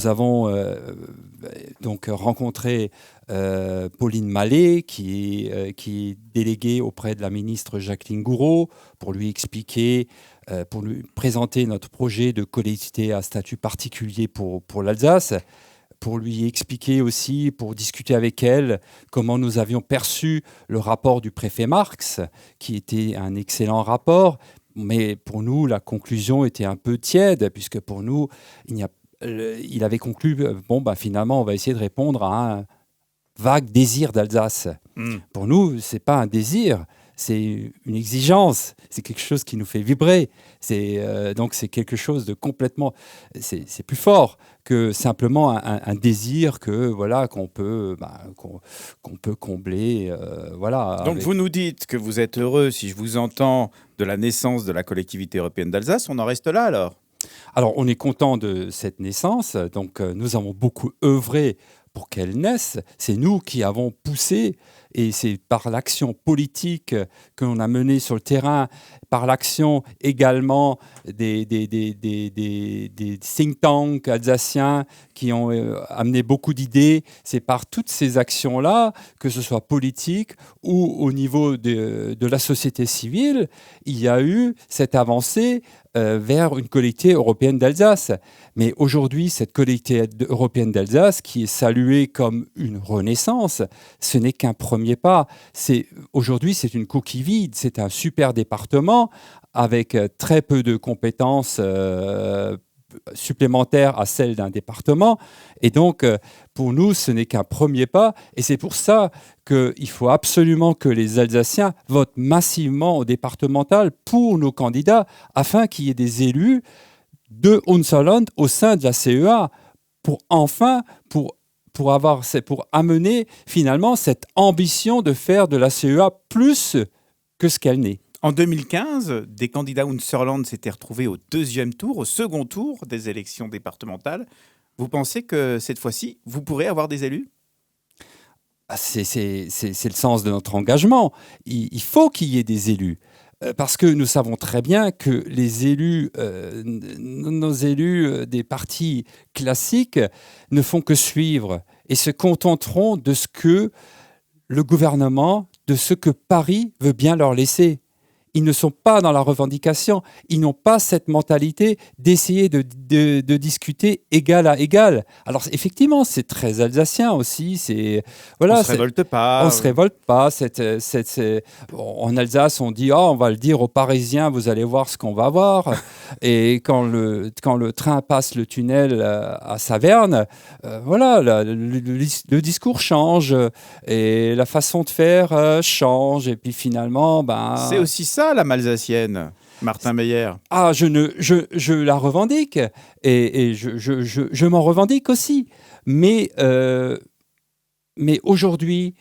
nous avons donc rencontré Pauline Mallet, qui est déléguée auprès de la ministre Jacqueline Gourault, pour lui expliquer, pour lui présenter notre projet de collectivité à statut particulier pour l'Alsace, pour lui expliquer aussi, pour discuter avec elle, comment nous avions perçu le rapport du préfet Marx, qui était un excellent rapport, mais pour nous, la conclusion était un peu tiède, puisque pour nous, il avait conclu, finalement, on va essayer de répondre à un vague désir d'Alsace. Pour nous, ce n'est pas un désir, c'est une exigence, c'est quelque chose qui nous fait vibrer. Donc c'est quelque chose de complètement... C'est plus fort que simplement un désir qu'on peut combler. Donc vous nous dites que vous êtes heureux, si je vous entends, de la naissance de la collectivité européenne d'Alsace. On en reste là alors? Alors on est content de cette naissance. Donc nous avons beaucoup œuvré pour qu'elle naisse. C'est nous qui avons poussé, et c'est par l'action politique que l'on a menée sur le terrain, par l'action également des think tanks alsaciens qui ont amené beaucoup d'idées. C'est par toutes ces actions-là, que ce soit politique ou au niveau de la société civile, il y a eu cette avancée vers une collectivité européenne d'Alsace. Mais aujourd'hui, cette collectivité européenne d'Alsace, qui est saluée comme une renaissance, ce n'est qu'un premier pas. Aujourd'hui, c'est une coquille vide. C'est un super département avec très peu de compétences supplémentaires à celles d'un département. Et donc, pour nous, ce n'est qu'un premier pas. Et c'est pour ça qu'il faut absolument que les Alsaciens votent massivement au départemental pour nos candidats, afin qu'il y ait des élus de Hohenzollern au sein de la CEA, pour amener finalement cette ambition de faire de la CEA plus que ce qu'elle n'est. En 2015, des candidats Hohenzollern s'étaient retrouvés au second tour des élections départementales. Vous pensez que cette fois-ci, vous pourrez avoir des élus ? C'est le sens de notre engagement. Il faut qu'il y ait des élus. Parce que nous savons très bien que les élus, nos élus des partis classiques ne font que suivre et se contenteront de ce que le gouvernement, de ce que Paris veut bien leur laisser. Ils ne sont pas dans la revendication, ils n'ont pas cette mentalité d'essayer de discuter égal à égal. Alors effectivement, c'est très alsacien aussi. On ne se révolte pas. On ne se révolte pas. En Alsace, on dit on va le dire aux Parisiens, vous allez voir ce qu'on va voir. Et quand le train passe le tunnel à Saverne, le discours change et la façon de faire change. Et puis finalement, c'est aussi ça la malsacienne, Martin Meyer. Ah, je la revendique et je m'en revendique aussi. Mais aujourd'hui,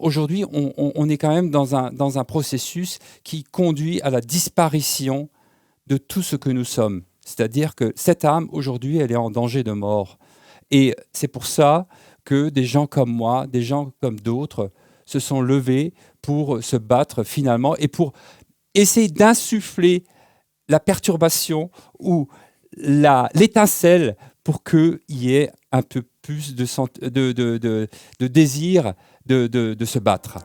aujourd'hui, on est quand même dans un processus qui conduit à la disparition de tout ce que nous sommes. C'est-à-dire que cette âme, aujourd'hui, elle est en danger de mort. Et c'est pour ça que des gens comme moi, des gens comme d'autres, se sont levés pour se battre finalement et pour essayer d'insuffler la perturbation ou l'étincelle pour qu'il y ait un peu plus de désir de se battre.